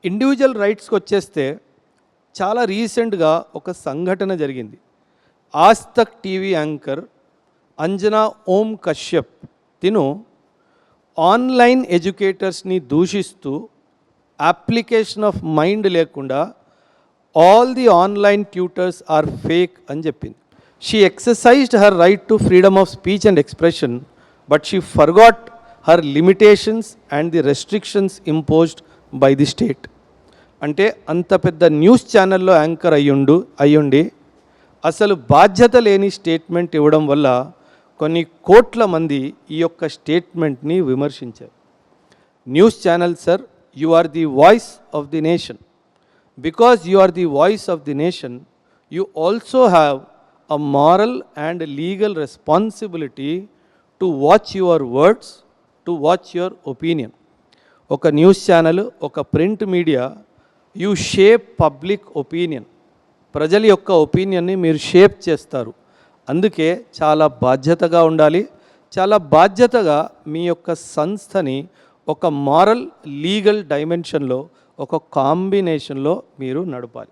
Individual రైట్స్కి వచ్చేస్తే చాలా రీసెంట్గా ఒక సంఘటన జరిగింది. ఆజ్ తక్ టీవీ యాంకర్ అంజనా ఓం కశ్యప్ తిను ఆన్లైన్ ఎడ్యుకేటర్స్ని దూషిస్తూ అప్లికేషన్ ఆఫ్ మైండ్ లేకుండా all the online tutors are fake అని చెప్పింది. She exercised her right to freedom of speech and expression, but she forgot her limitations and the restrictions imposed by the state. అంటే అంత పెద్ద news ఛానల్లో anchor అయ్యుండి అసలు బాధ్యత లేని స్టేట్మెంట్ ఇవ్వడం వల్ల కొన్ని కోట్ల మంది ఈ యొక్క స్టేట్మెంట్ని విమర్శించారు. News channel sir, you are the voice of the nation. Because you are the voice of the nation, you also have a moral and legal responsibility to watch your words, to watch your opinion. ఒక news channel, ఒక print media, U shape public opinion. ప్రజల యొక్క ఒపీనియన్ని మీరు shape చేస్తారు. అందుకే చాలా బాధ్యతగా ఉండాలి. చాలా బాధ్యతగా మీ యొక్క సంస్థని ఒక మారల్ లీగల్ డైమెన్షన్లో, ఒక కాంబినేషన్లో మీరు నడపాలి.